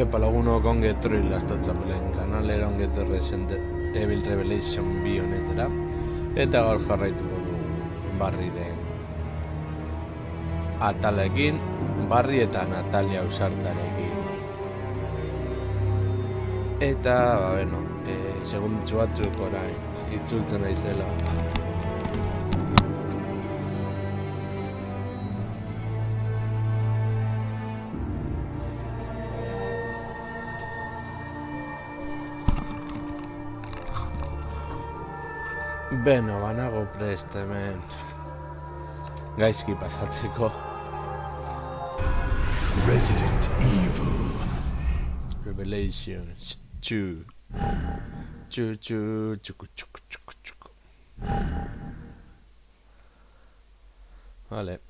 Iopa lagunok ongi etorri Lastatxapelen kanalera, ongi etorri Evil Revelation bi honetara. Eta gaur jarraituko du Barriren atalekin, Barri eta Natalia ausartarekin. Eta, bueno, segundutxo batzuk orain itzultzen naizela. Beno, banago prest hemen gaizki pasatzeko. Resident Evil. Revelations 2. Chucu. Vale.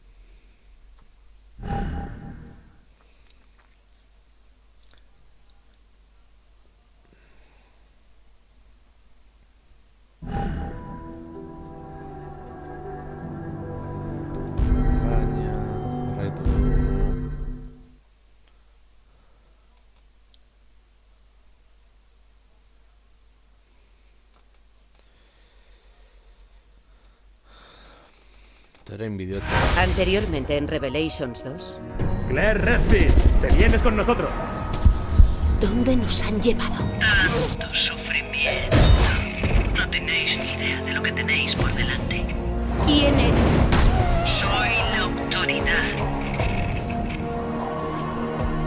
Anteriormente en Revelations 2. Claire Redfield, te vienes con nosotros. ¿Dónde nos han llevado? Tanto sufrimiento. No tenéis ni idea de lo que tenéis por delante. ¿Quién eres? Soy la autoridad.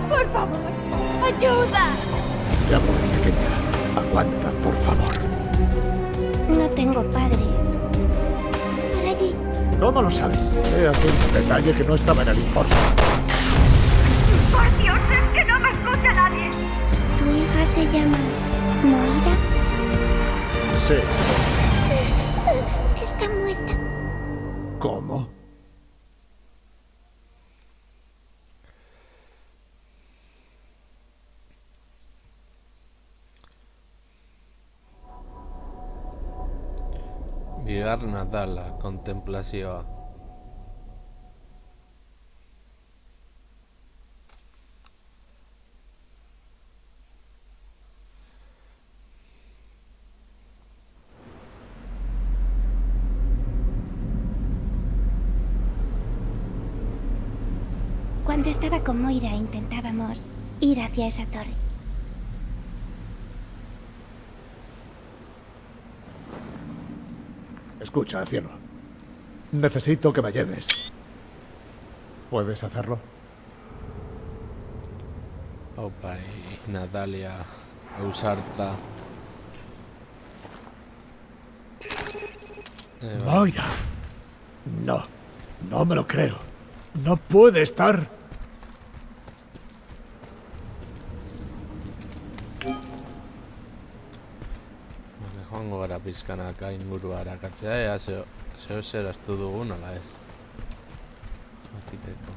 ¡Por favor! ¡Ayuda! Te amo, pequeña. Aguanta, por favor. No tengo padres. Por allí. ¿Cómo lo sabes? He aquí un detalle que no estaba en el informe. ¡Por Dios, es que no me escucha nadie! ¿Tu hija se llama Moira? Sí. Está muerta. ¿Cómo? Bigar Natala, kontemplazioa. Cuando estaba con Moira intentábamos ir hacia esa torre. Escucha, cielo. Necesito que me lleves. ¿Puedes hacerlo? Opa, y Natalia ausarta. Moira. No me lo creo. No puede estar. Joango gara pizkanaka ingurua arakatzea, ea zeo zer astu dugun, ala ez. Jakiteko.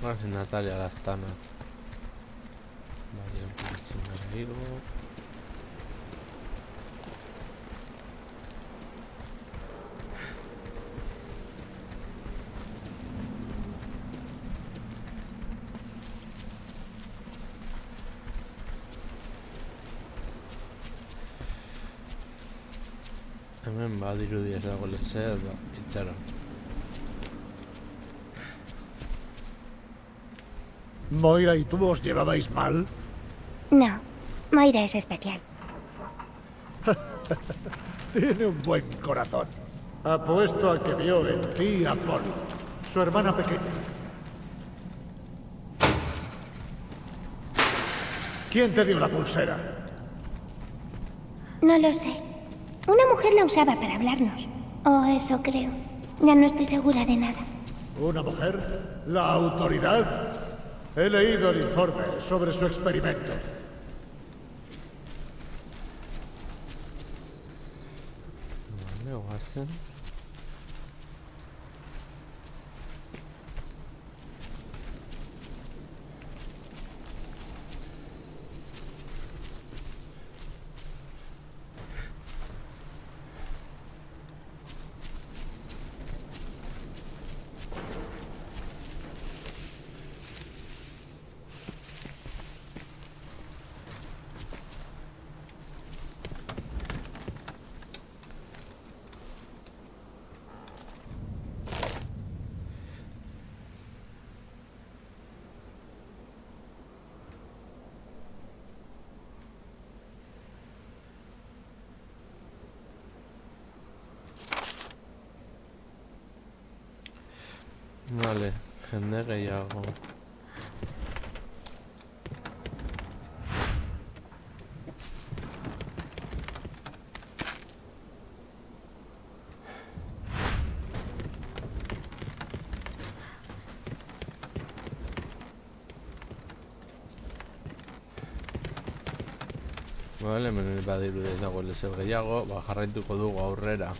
Guarda Natalia Lastana. Vale, un poquito hemen badirudi ez dago lezea da itxaron. Moira y tú os llevabais mal. No, Moira es especial. Tiene un buen corazón. Apuesto a que vio en ti a Polly, su hermana pequeña. ¿Quién te dio la pulsera? No lo sé. Una mujer la usaba para hablarnos. O eso creo. Ya no estoy segura de nada. ¿Una mujer? ¿La autoridad? He leído el informe sobre su experimento. Vale, guazen. Vale, jende gehiago. Vale, hemen badirudi ez dagoela ezer gehiago, jarraituko dugu aurrera.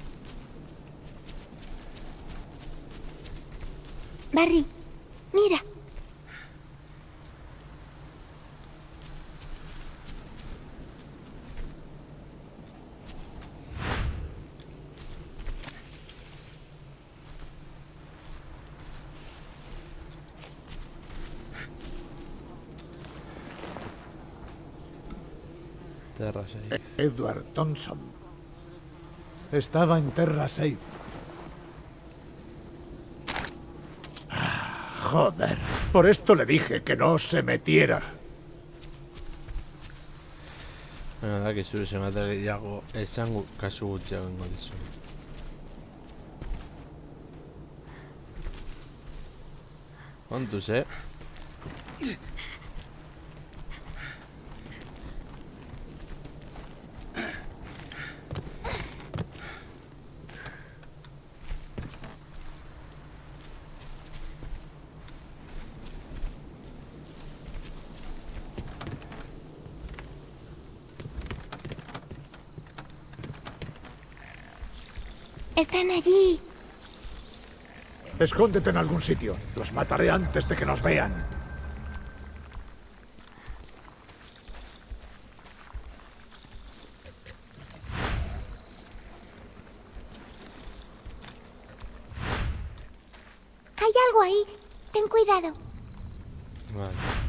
Barry, mira. Terra 6. Edward Thompson. Estaba en Terra 6. Joder. Por esto le dije que no se metiera. Da, que zure semate gehiago esan kasu gutxiago ingo dizu. Kontuz, Están allí. Escóndete en algún sitio. Los mataré antes de que nos vean. Hay algo ahí. Ten cuidado. Vale.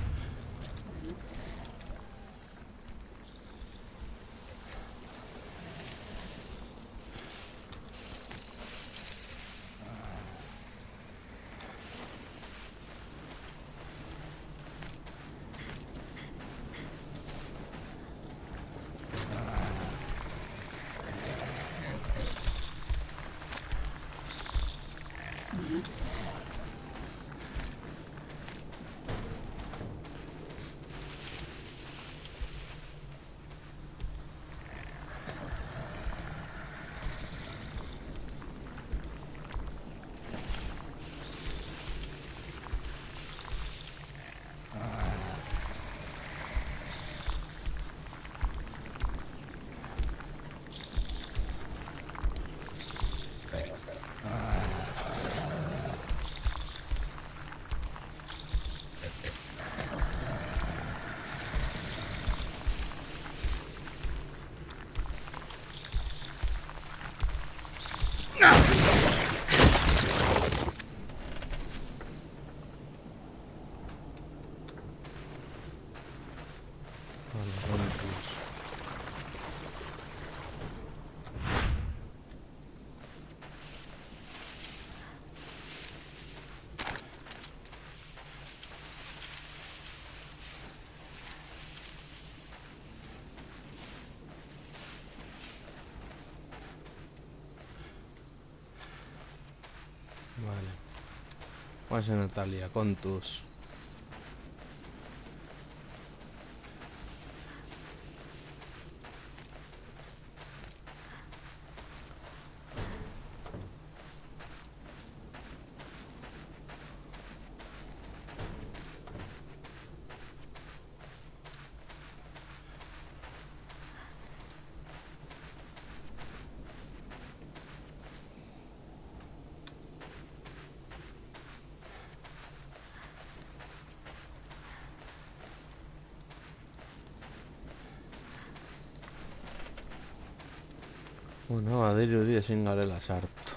Vale. Guaise Natalia, kontuz. Bueno, badirudi ezin garela sartu.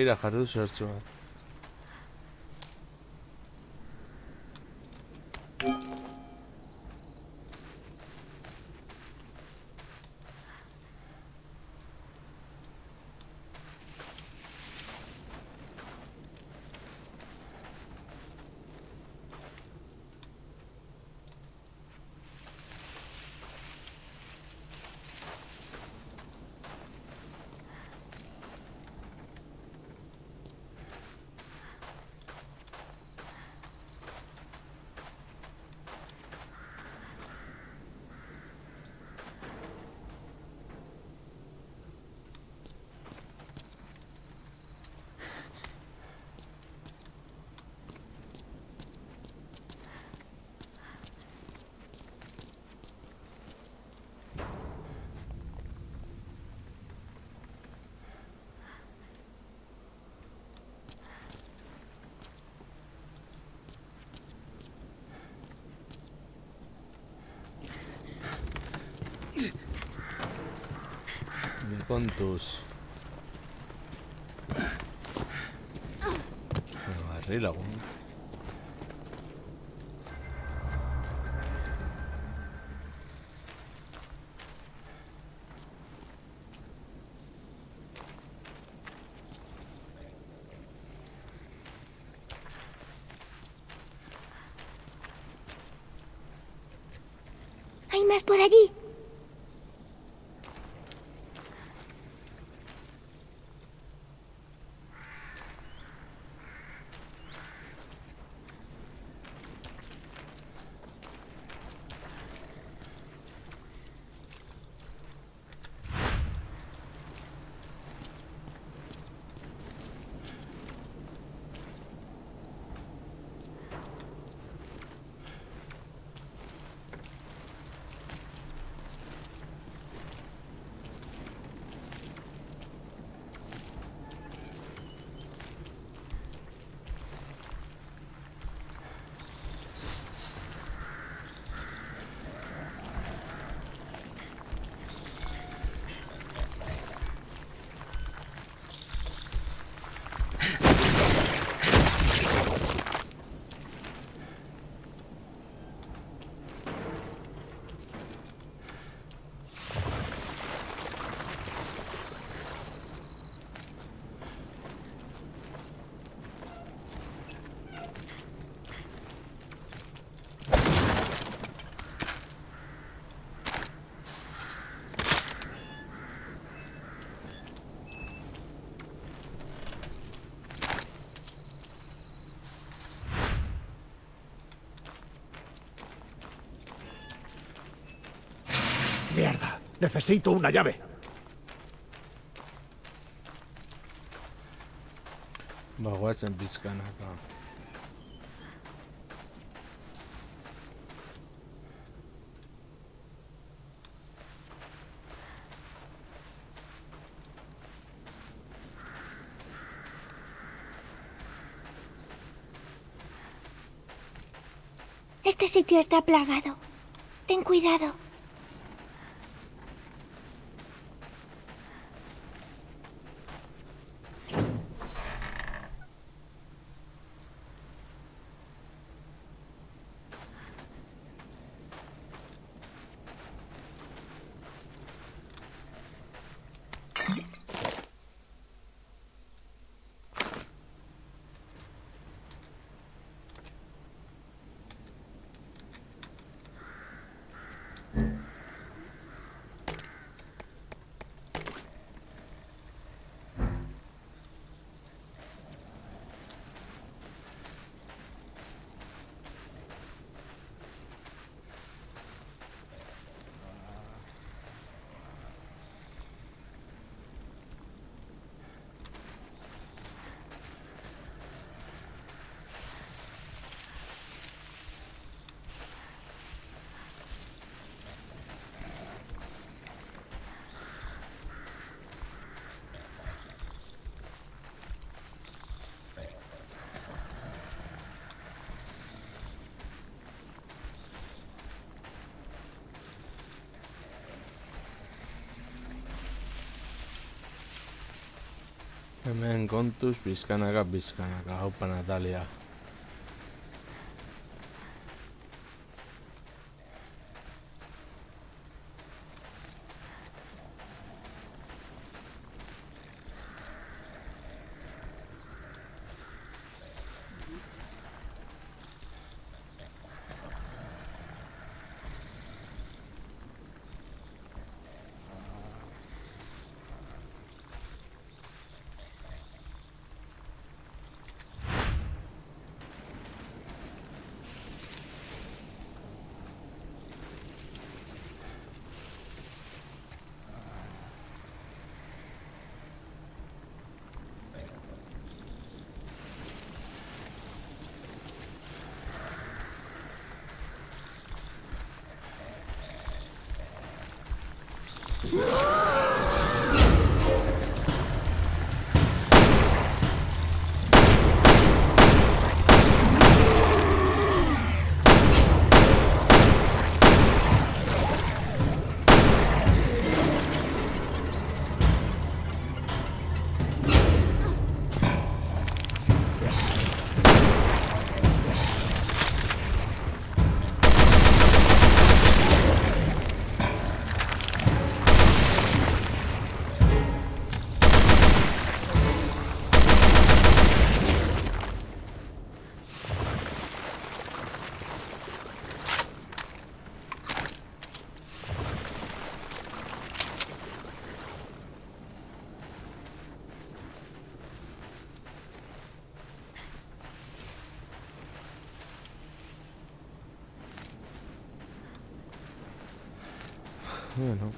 Ira jarri zertzu bat. Kontuz. Herri lagun. ¿Hay más por allí? ¡Mierda! Necesito una llave. Bagoazen pizkanaka. Este sitio está plagado. Ten cuidado. Hemen kontuz pizkanaka. Haupa Natalia. Bueno.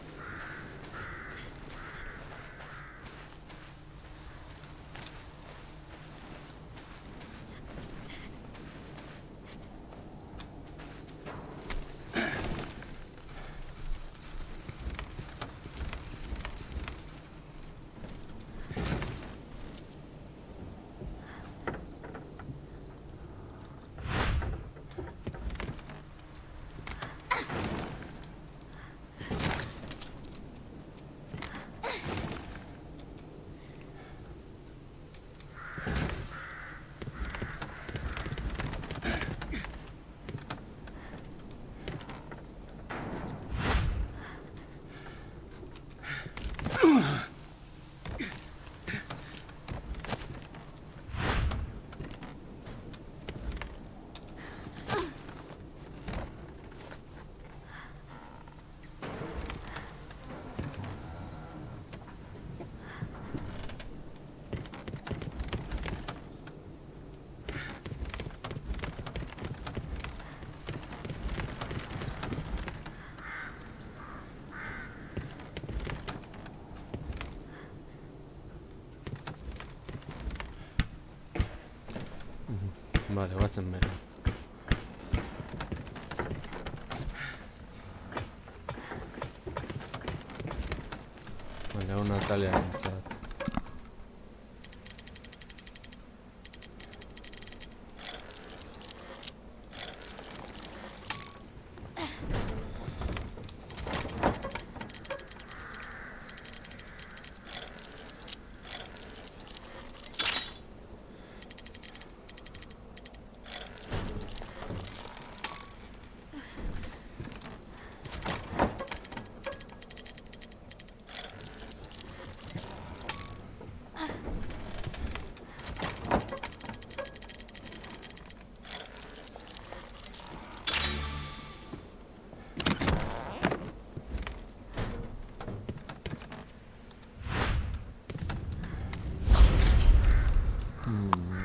Vale, guazen bera. Vale, una Natalia nintzat.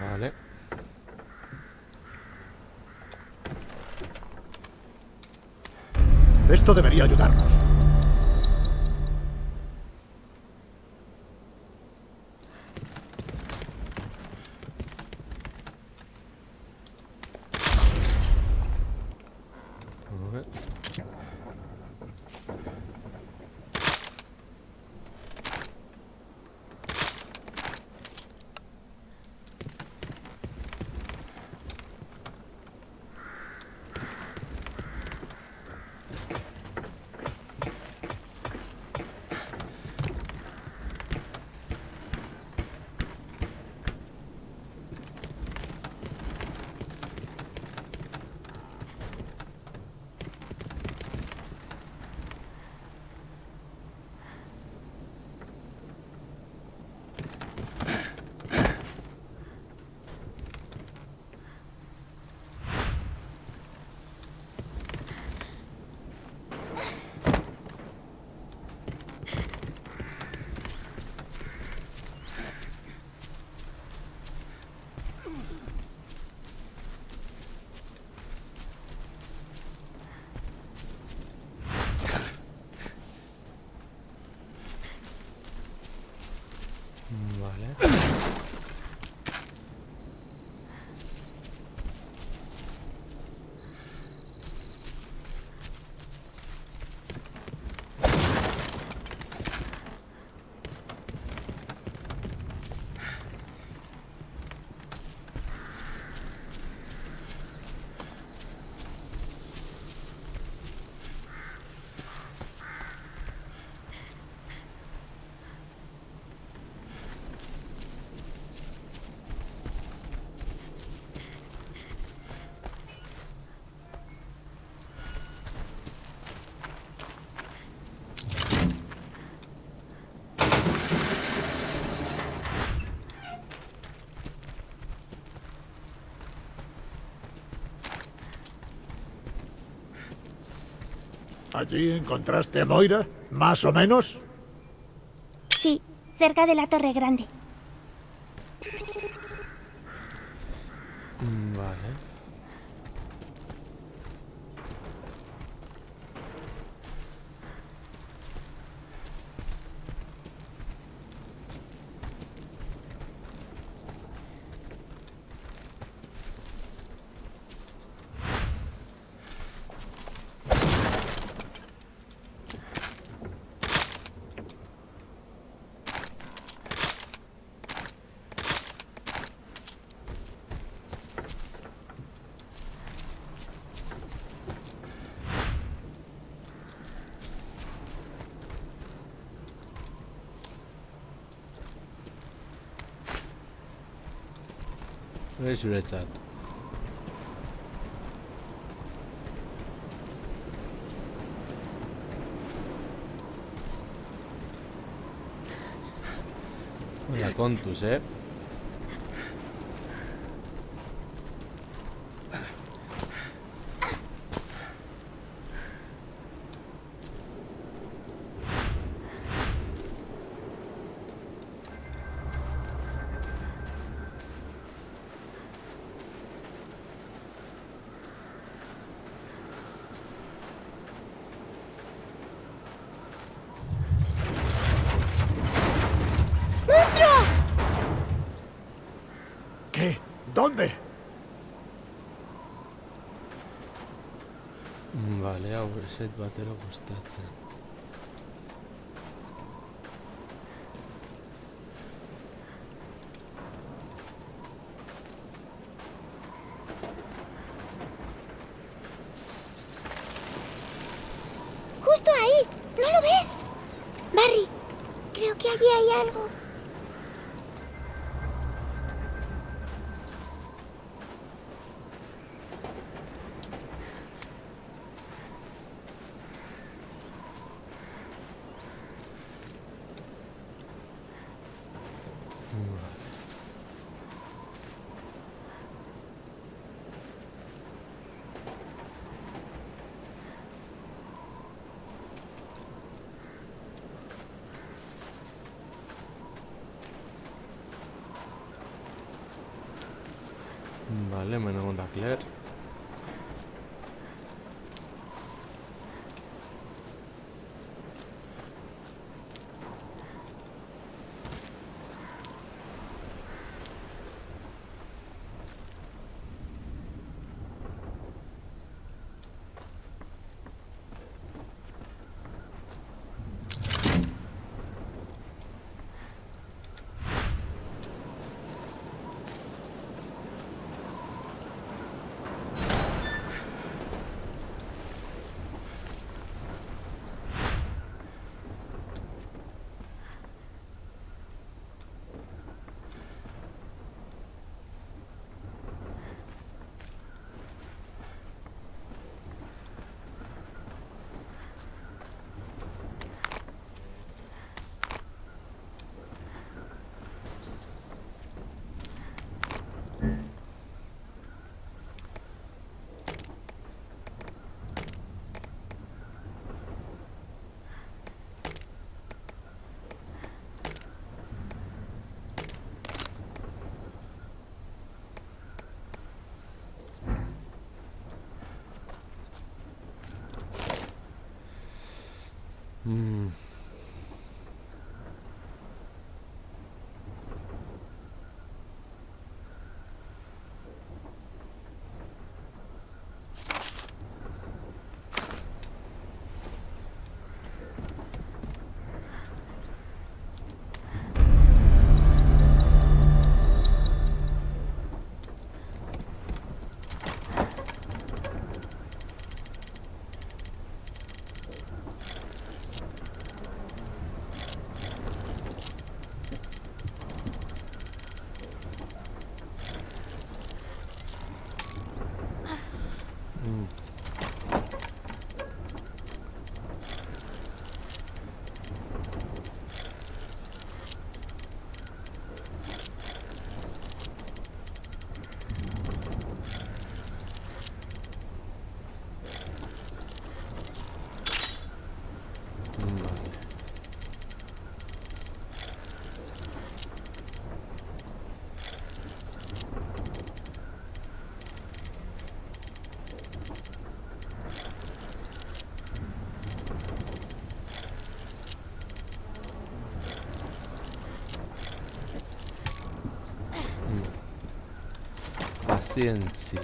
Vale. Esto debería ayudarnos. Vale. Vale. ¿Allí encontraste a Moira? ¿Más o menos? Sí, cerca de la Torre Grande. Vale. zuretzat. Hola, kontuz, ¿Qué? ¿Dónde? Vale, hau set batero gustatzen. Justo ahí. ¿No lo ves? Barry, creo que allí hay algo. Vale, me enamoro de Claire. Paciencia.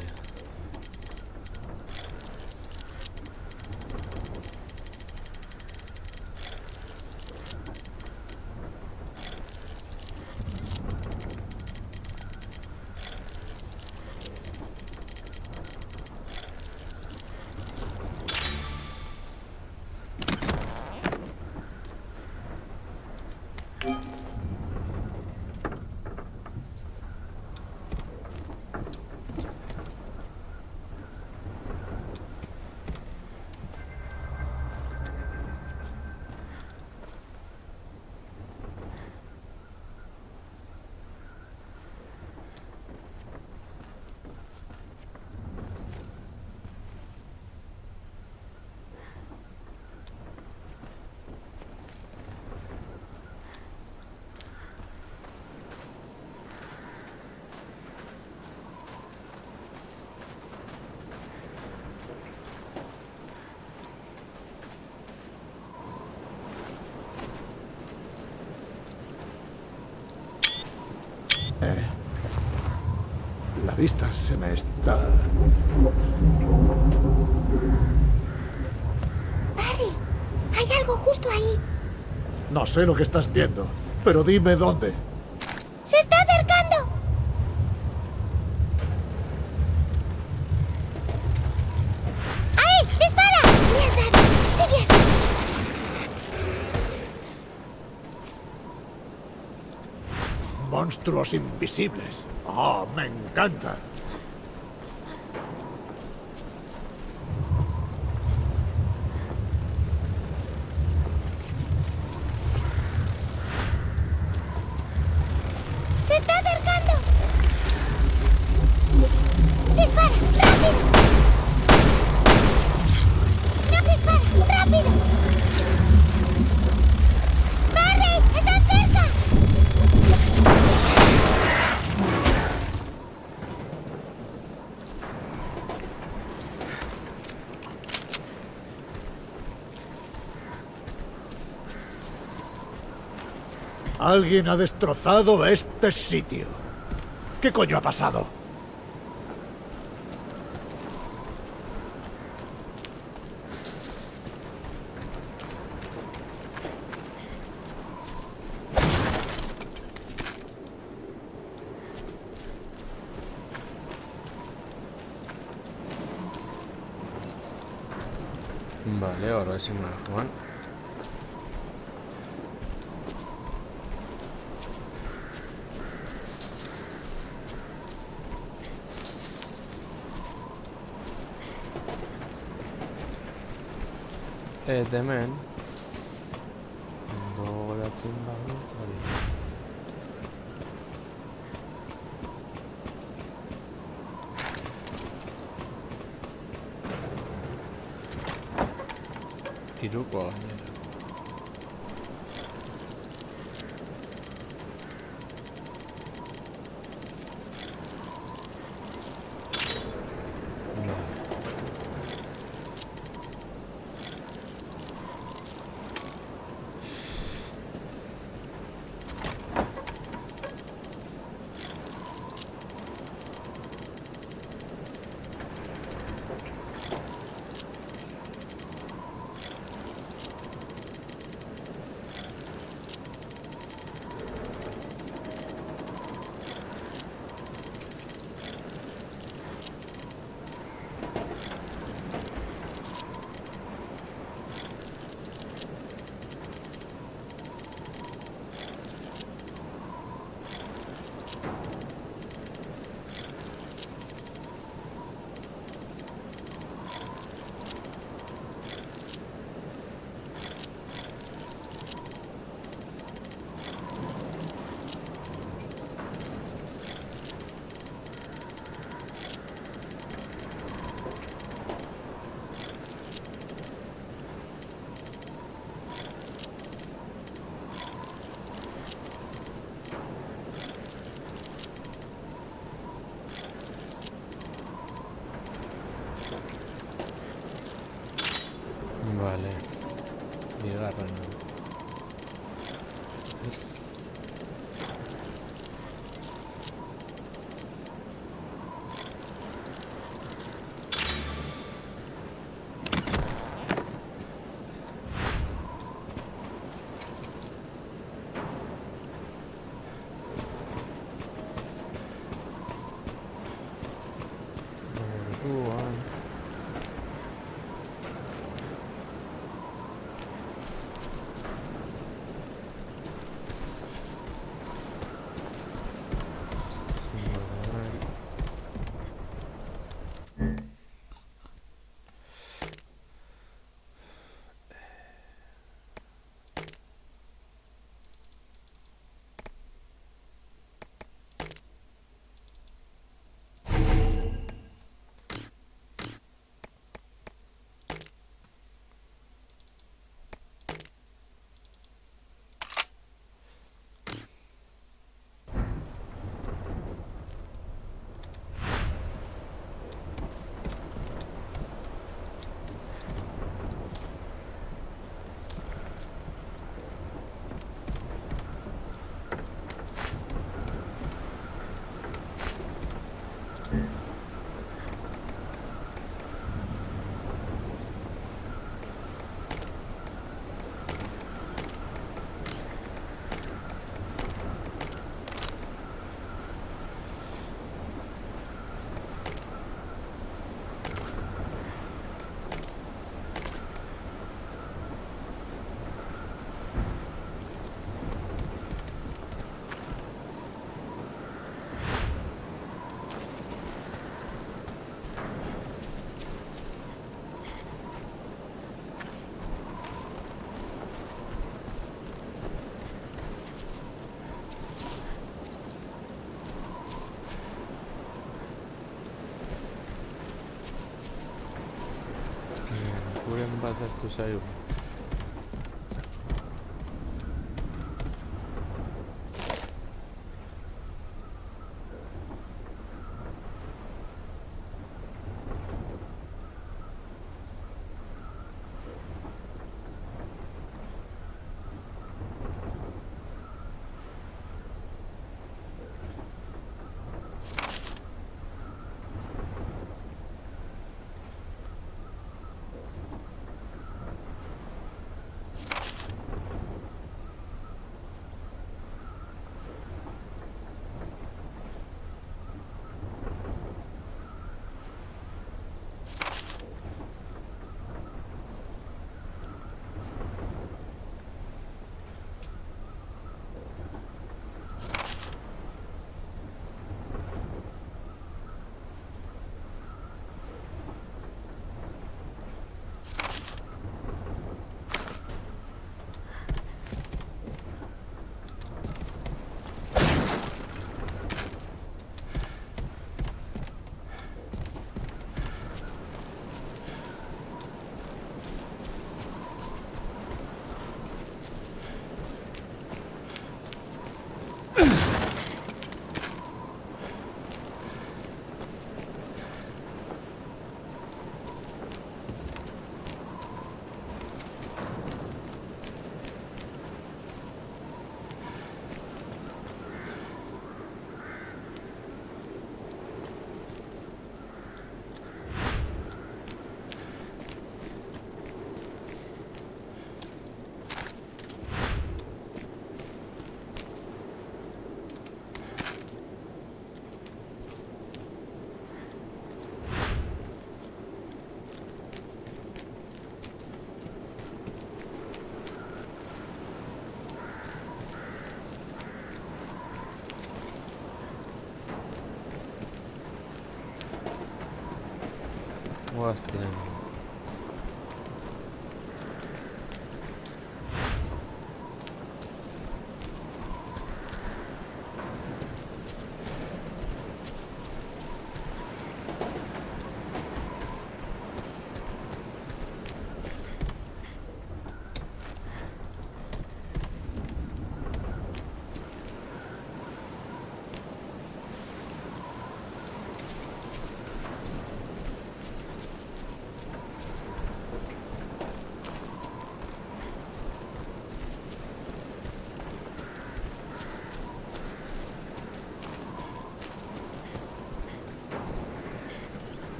vista se me está... Barry, hay algo justo ahí. No sé lo que estás viendo, pero dime dónde. ¡Se está acercando! ¡Ahí! ¡Dispara! ¡Me has dado! ¡Sigue así! Monstruos invisibles. ¡Oh, me encanta! ¡Se está acercando! ¡Dispara! ¡Rápido! ¡No dispara! ¡Rápido! ¡Barry! ¡Están cerca! Alguien ha destrozado este sitio. ¿Qué coño ha pasado? Vale, ahora sí me la juegan. Demen. Gogoratzen bago, hori. Hirukoa gainera. Vale. Y agarran. pasaztu zaigu. Hostia.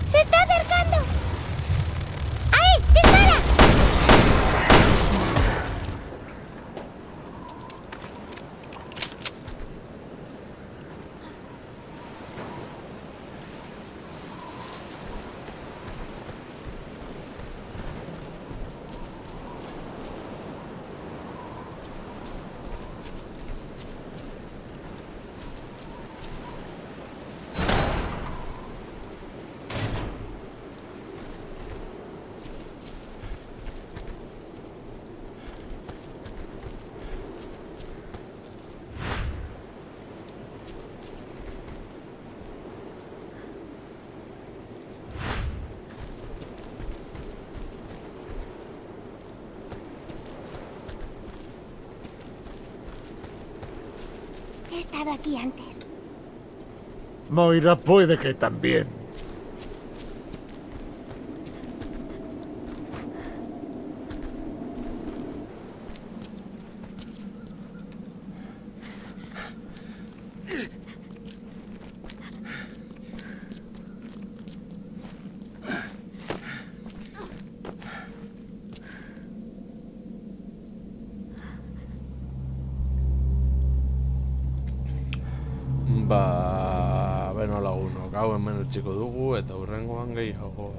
¡Se está acercando! ¡Ahí! ¡Dispara! He estado aquí antes. Moira puede que también. Ba, beno lagunok, hau hemen utziko dugu eta hurrengoan gehiago.